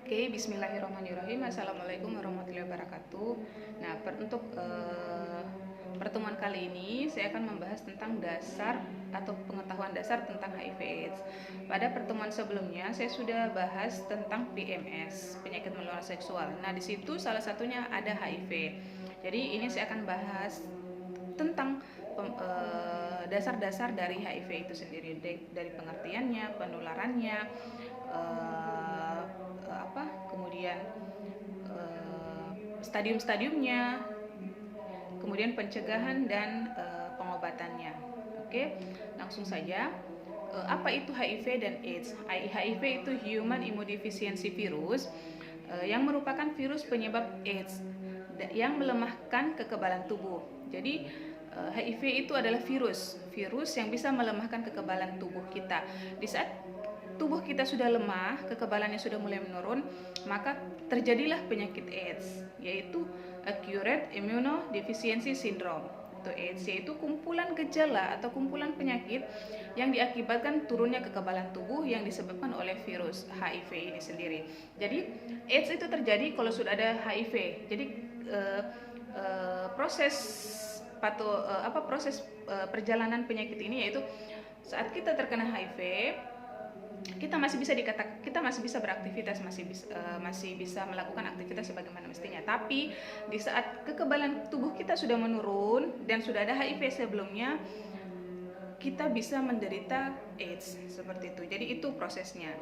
Oke, bismillahirrahmanirrahim. Assalamualaikum warahmatullahi wabarakatuh. Nah, untuk pertemuan kali ini saya akan membahas tentang dasar atau pengetahuan dasar tentang HIV/AIDS. Pada pertemuan sebelumnya saya sudah bahas tentang PMS, penyakit menular seksual. Nah, di situ salah satunya ada HIV. Jadi ini saya akan bahas tentang dasar-dasar dari HIV itu sendiri, dari pengertiannya, penularannya, kemudian stadium-stadiumnya, kemudian pencegahan dan pengobatannya. Oke, langsung saja. Apa itu HIV dan AIDS? HIV itu Human Immunodeficiency Virus, yang merupakan virus penyebab AIDS yang melemahkan kekebalan tubuh. Jadi HIV itu adalah virus yang bisa melemahkan kekebalan tubuh kita. Di saat tubuh kita sudah lemah, kekebalannya sudah mulai menurun, maka terjadilah penyakit AIDS, yaitu Acute Immunodeficiency Syndrome. Itu AIDS, yaitu kumpulan gejala atau kumpulan penyakit yang diakibatkan turunnya kekebalan tubuh yang disebabkan oleh virus HIV ini sendiri. Jadi AIDS itu terjadi kalau sudah ada HIV. Jadi proses perjalanan penyakit ini yaitu saat kita terkena HIV, kita masih bisa beraktivitas, masih bisa melakukan aktivitas sebagaimana mestinya. Tapi di saat kekebalan tubuh kita sudah menurun dan sudah ada HIV sebelumnya, kita bisa menderita AIDS seperti itu. Jadi itu prosesnya.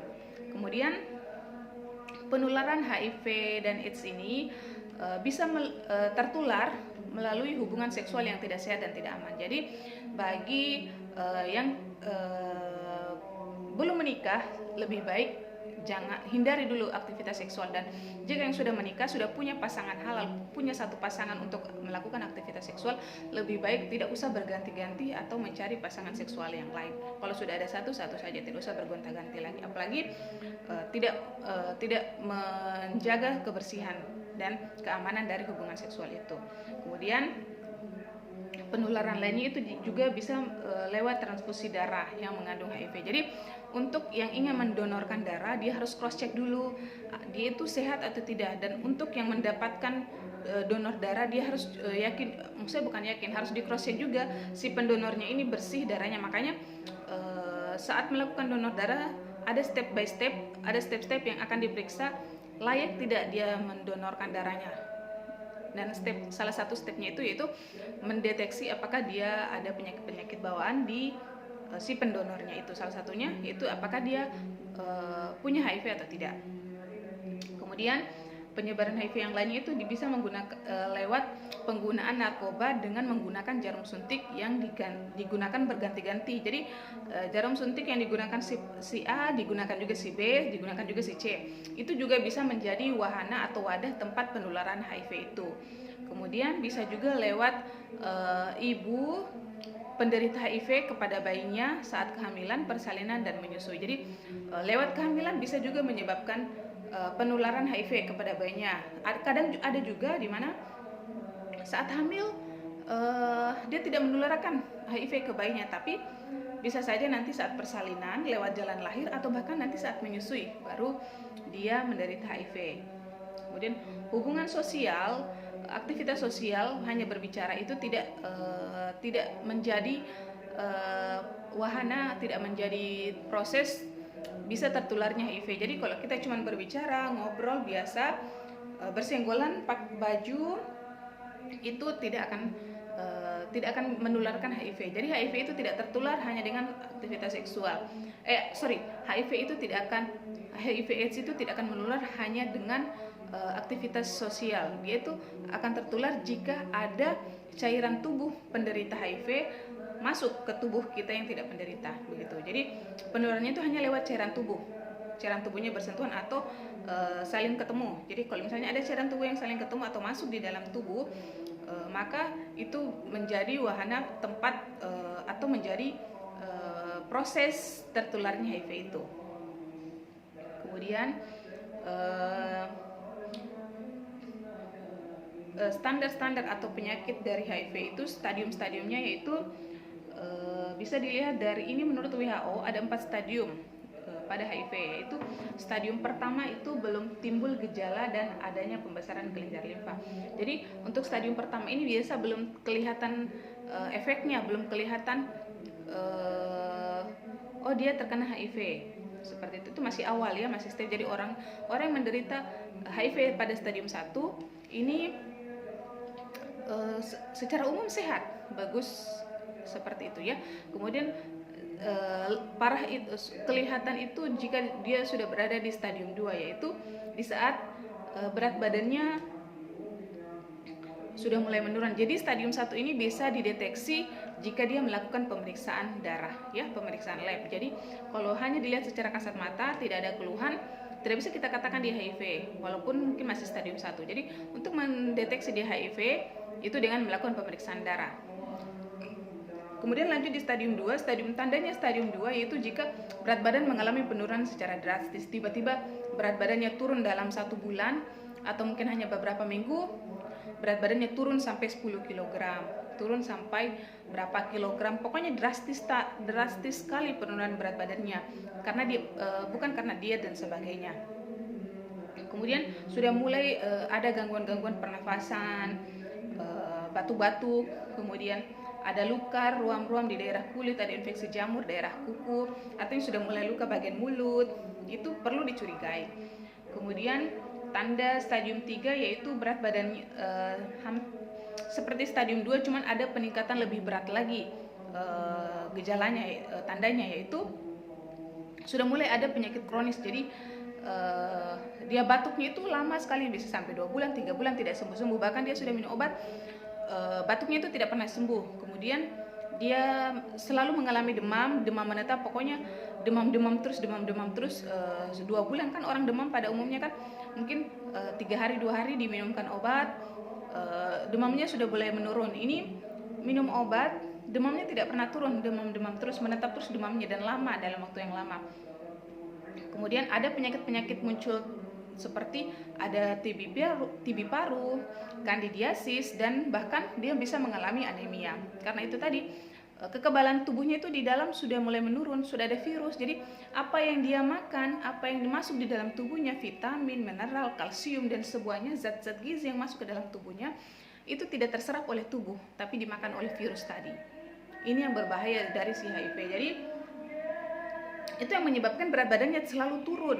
Kemudian penularan HIV dan AIDS ini bisa tertular melalui hubungan seksual yang tidak sehat dan tidak aman. Jadi bagi yang belum menikah, lebih baik hindari dulu aktivitas seksual, dan jika yang sudah menikah, sudah punya pasangan halal, punya satu pasangan untuk melakukan aktivitas seksual, lebih baik tidak usah berganti-ganti atau mencari pasangan seksual yang lain. Kalau sudah ada satu saja, tidak usah bergonta-ganti lagi, apalagi tidak menjaga kebersihan dan keamanan dari hubungan seksual itu. Kemudian penularan lainnya itu juga bisa lewat transfusi darah yang mengandung HIV. Jadi untuk yang ingin mendonorkan darah, dia harus cross check dulu dia itu sehat atau tidak, dan untuk yang mendapatkan donor darah, dia harus harus di cross check juga si pendonornya ini bersih darahnya. Makanya saat melakukan donor darah ada step by step, ada step-step yang akan diperiksa layak tidak dia mendonorkan darahnya. Dan salah satu stepnya itu yaitu mendeteksi apakah dia ada penyakit bawaan di si pendonornya itu. Salah satunya yaitu apakah dia punya HIV atau tidak. Kemudian penyebaran HIV yang lainnya itu bisa menggunakan lewat penggunaan narkoba dengan menggunakan jarum suntik yang digunakan berganti-ganti. Jadi jarum suntik yang digunakan si A, digunakan juga si B, digunakan juga si C. Itu juga bisa menjadi wahana atau wadah tempat penularan HIV itu. Kemudian bisa juga lewat ibu penderita HIV kepada bayinya saat kehamilan, persalinan, dan menyusui. Jadi lewat kehamilan bisa juga menyebabkan penularan HIV kepada bayinya. Kadang ada juga di mana saat hamil dia tidak menularkan HIV ke bayinya, tapi bisa saja nanti saat persalinan lewat jalan lahir atau bahkan nanti saat menyusui baru dia menderita HIV. Kemudian hubungan sosial, aktivitas sosial hanya berbicara itu tidak menjadi wahana, tidak menjadi proses bisa tertularnya HIV. Jadi kalau kita cuma berbicara, ngobrol biasa, bersenggolan, pakai baju, itu tidak akan menularkan HIV. Jadi HIV itu tidak tertular hanya dengan aktivitas seksual. HIV/AIDS itu tidak akan menular hanya dengan aktivitas sosial. Dia itu akan tertular jika ada cairan tubuh penderita HIV masuk ke tubuh kita yang tidak penderita, begitu. Jadi penularannya itu hanya lewat cairan tubuhnya bersentuhan atau saling ketemu. Jadi kalau misalnya ada cairan tubuh yang saling ketemu atau masuk di dalam tubuh, maka itu menjadi wahana tempat atau menjadi proses tertularnya HIV itu. Kemudian standar-standar atau penyakit dari HIV itu stadium-stadiumnya yaitu bisa dilihat dari ini. Menurut WHO ada 4 stadium pada HIV, yaitu stadium pertama itu belum timbul gejala dan adanya pembesaran kelenjar limfa. Jadi untuk stadium pertama ini biasa belum kelihatan efeknya, belum kelihatan oh dia terkena HIV. Seperti itu masih awal ya, masih step. Jadi orang yang menderita HIV pada stadium 1 ini secara umum sehat, bagus, seperti itu ya. Kemudian parah itu kelihatan itu jika dia sudah berada di stadium 2, yaitu di saat berat badannya sudah mulai menurun. Jadi stadium 1 ini bisa dideteksi jika dia melakukan pemeriksaan darah ya, pemeriksaan lab. Jadi kalau hanya dilihat secara kasat mata tidak ada keluhan, tidak bisa kita katakan dia HIV walaupun mungkin masih stadium 1. Jadi untuk mendeteksi dia HIV itu dengan melakukan pemeriksaan darah. Kemudian lanjut di stadium 2, tandanya stadium 2 yaitu jika berat badan mengalami penurunan secara drastis. Tiba-tiba berat badannya turun dalam 1 bulan atau mungkin hanya beberapa minggu, berat badannya turun sampai 10 kg, turun sampai berapa kilogram, pokoknya drastis sekali penurunan berat badannya karena dia bukan karena diet dan sebagainya. Kemudian sudah mulai ada gangguan-gangguan pernafasan, batu-batu, kemudian ada luka ruam-ruam di daerah kulit, ada infeksi jamur daerah kuku, atau yang sudah mulai luka bagian mulut, itu perlu dicurigai. Kemudian tanda stadium 3 yaitu berat badan seperti stadium 2, cuman ada peningkatan lebih berat lagi gejalanya, tandanya yaitu sudah mulai ada penyakit kronis. Jadi dia batuknya itu lama sekali, bisa sampai 2 bulan, 3 bulan tidak sembuh-sembuh, bahkan dia sudah minum obat, batuknya itu tidak pernah sembuh. Kemudian dia selalu mengalami demam menetap, pokoknya demam terus 2 bulan. Kan orang demam pada umumnya kan mungkin 3 hari 2 hari diminumkan obat, demamnya sudah mulai menurun. Ini minum obat, demamnya tidak pernah turun, demam terus menetap terus demamnya, dan lama, dalam waktu yang lama. Kemudian ada penyakit-penyakit muncul seperti ada TB paru, kandidiasis, dan bahkan dia bisa mengalami anemia. Karena itu tadi kekebalan tubuhnya itu di dalam sudah mulai menurun, sudah ada virus. Jadi apa yang dia makan, apa yang dimasuk di dalam tubuhnya, vitamin, mineral, kalsium, dan semuanya zat-zat gizi yang masuk ke dalam tubuhnya itu tidak terserap oleh tubuh, tapi dimakan oleh virus tadi. Ini yang berbahaya dari si HIV. Jadi itu yang menyebabkan berat badannya selalu turun.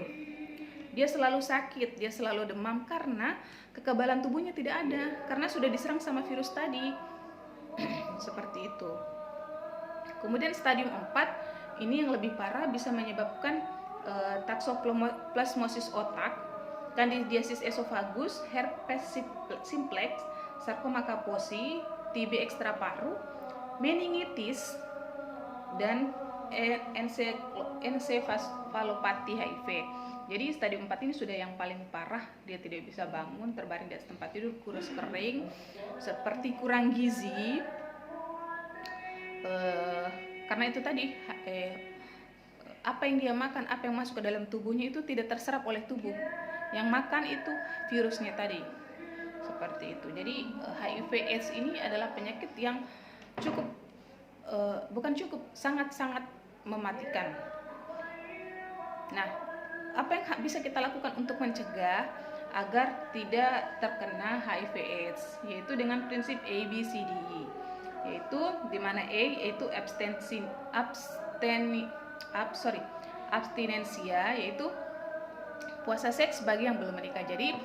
Dia selalu sakit, dia selalu demam karena kekebalan tubuhnya tidak ada, karena sudah diserang sama virus tadi. Seperti itu. Kemudian stadium 4 ini yang lebih parah, bisa menyebabkan toxoplasmosis otak, candidiasis esophagus, herpes simplex, sarkoma kaposi, TB ekstra paru, meningitis, dan ensefalopati HIV. Jadi stadium 4 ini sudah yang paling parah, dia tidak bisa bangun, terbaring di atas tempat tidur, kurus kering, seperti kurang gizi. Karena itu tadi apa yang dia makan, apa yang masuk ke dalam tubuhnya itu tidak terserap oleh tubuh. Yang makan itu virusnya tadi. Seperti itu. Jadi HIV/AIDS ini adalah penyakit yang sangat-sangat mematikan. Nah, apa yang bisa kita lakukan untuk mencegah agar tidak terkena HIV/AIDS, yaitu dengan prinsip ABCDE, yaitu di mana A yaitu abstinensia, yaitu puasa seks bagi yang belum menikah. Jadi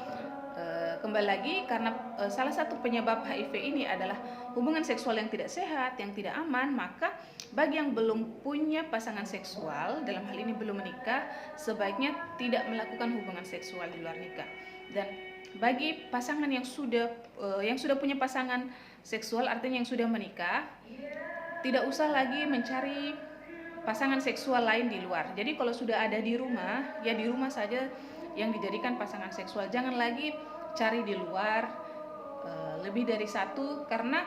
kembali lagi, karena salah satu penyebab HIV ini adalah hubungan seksual yang tidak sehat, yang tidak aman, maka bagi yang belum punya pasangan seksual, dalam hal ini belum menikah, sebaiknya tidak melakukan hubungan seksual di luar nikah. Dan bagi pasangan yang sudah punya pasangan seksual, artinya yang sudah menikah, tidak usah lagi mencari pasangan seksual lain di luar. Jadi kalau sudah ada di rumah, ya di rumah saja yang dijadikan pasangan seksual. Jangan lagi cari di luar lebih dari satu, karena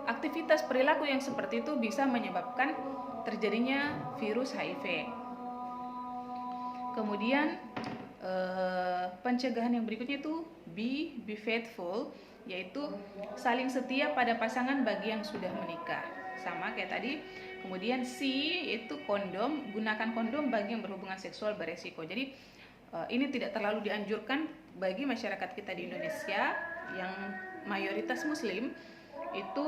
aktivitas perilaku yang seperti itu bisa menyebabkan terjadinya virus HIV. Kemudian pencegahan yang berikutnya itu be faithful, yaitu saling setia pada pasangan bagi yang sudah menikah. sama kayak tadi. Kemudian C itu kondom, gunakan kondom bagi yang berhubungan seksual beresiko. Jadi ini tidak terlalu dianjurkan bagi masyarakat kita di Indonesia yang mayoritas Muslim itu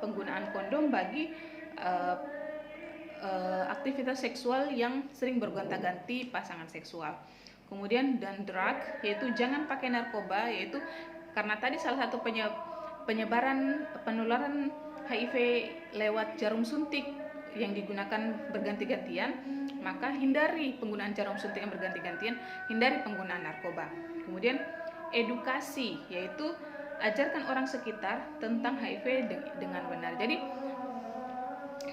penggunaan kondom bagi aktivitas seksual yang sering bergonta-ganti pasangan seksual. Kemudian dan drug, yaitu jangan pakai narkoba, yaitu karena tadi salah satu penularan HIV lewat jarum suntik yang digunakan berganti-gantian, maka hindari penggunaan jarum suntik yang berganti-gantian, hindari penggunaan narkoba. Kemudian edukasi, yaitu ajarkan orang sekitar tentang HIV dengan benar. Jadi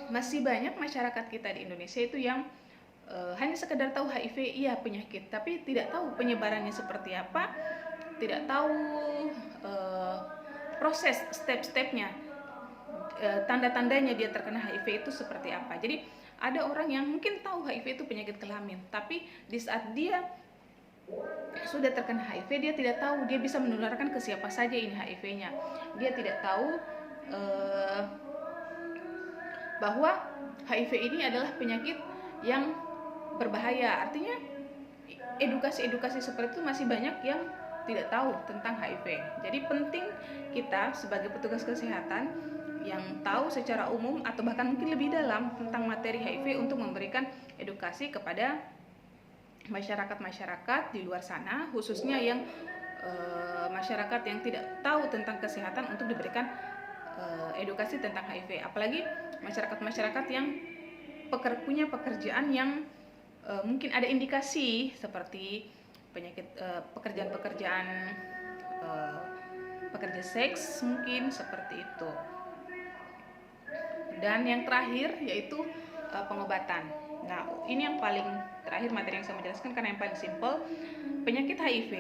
masih banyak masyarakat kita di Indonesia itu yang hanya sekedar tahu HIV iya penyakit, tapi tidak tahu penyebarannya seperti apa, tidak tahu proses step-stepnya, tanda-tandanya dia terkena HIV itu seperti apa. Jadi ada orang yang mungkin tahu HIV itu penyakit kelamin, tapi di saat dia sudah terkena HIV dia tidak tahu dia bisa menularkan ke siapa saja ini HIV-nya. Dia tidak tahu bahwa HIV ini adalah penyakit yang berbahaya. Artinya edukasi-edukasi seperti itu masih banyak yang tidak tahu tentang HIV. Jadi penting kita sebagai petugas kesehatan yang tahu secara umum atau bahkan mungkin lebih dalam tentang materi HIV untuk memberikan edukasi kepada masyarakat-masyarakat di luar sana, khususnya yang masyarakat yang tidak tahu tentang kesehatan, untuk diberikan edukasi tentang HIV. Apalagi masyarakat-masyarakat yang punya pekerjaan yang mungkin ada indikasi seperti penyakit, pekerjaan-pekerjaan pekerja seks mungkin seperti itu. Dan yang terakhir yaitu pengobatan. Nah, ini yang paling terakhir materi yang saya menjelaskan karena yang paling simpel. Penyakit HIV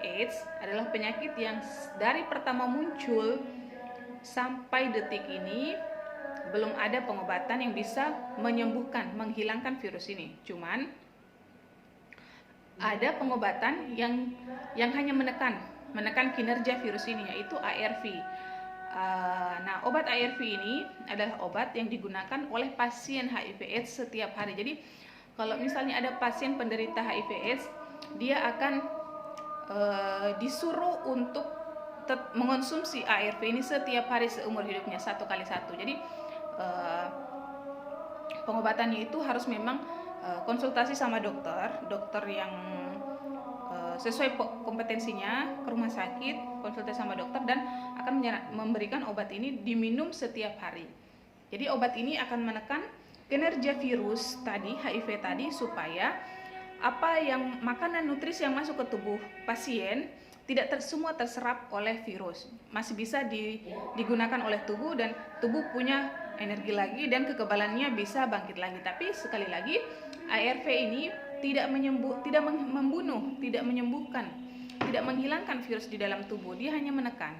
AIDS adalah penyakit yang dari pertama muncul sampai detik ini belum ada pengobatan yang bisa menyembuhkan, menghilangkan virus ini. Cuman ada pengobatan yang hanya menekan kinerja virus ini, yaitu ARV. Nah, obat ARV ini adalah obat yang digunakan oleh pasien HIV/AIDS setiap hari. Jadi, kalau misalnya ada pasien penderita HIV/AIDS, dia akan disuruh untuk mengonsumsi ARV ini setiap hari seumur hidupnya, 1 kali 1. Jadi, pengobatannya itu harus memang konsultasi sama dokter yang sesuai kompetensinya, ke rumah sakit, konsultasi sama dokter, dan akan memberikan obat ini diminum setiap hari. Jadi obat ini akan menekan kinerja virus tadi, HIV tadi, supaya apa yang makanan nutrisi yang masuk ke tubuh pasien tidak semua terserap oleh virus, masih bisa digunakan oleh tubuh, dan tubuh punya energi lagi dan kekebalannya bisa bangkit lagi. Tapi sekali lagi, ARV ini tidak membunuh, tidak menyembuhkan, tidak menghilangkan virus di dalam tubuh, dia hanya menekan.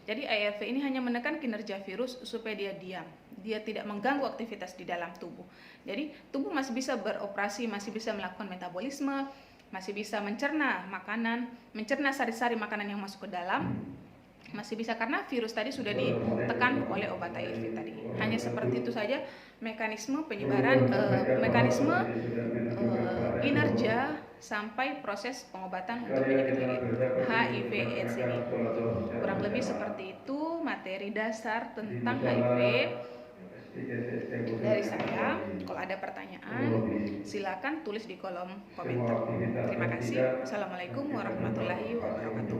Jadi ARV ini hanya menekan kinerja virus supaya dia diam, dia tidak mengganggu aktivitas di dalam tubuh. Jadi tubuh masih bisa beroperasi, masih bisa melakukan metabolisme, masih bisa mencerna makanan, mencerna sari-sari makanan yang masuk ke dalam, masih bisa, karena virus tadi sudah ditekan oleh obat ARV tadi. Hanya seperti itu saja mekanisme penyebaran, mekanisme kinerja sampai proses pengobatan untuk penyakit HIV/AIDS ini. Kurang lebih seperti itu materi dasar tentang HIV dari saya. Kalau ada pertanyaan, silakan tulis di kolom komentar. Terima kasih. Assalamualaikum warahmatullahi wabarakatuh.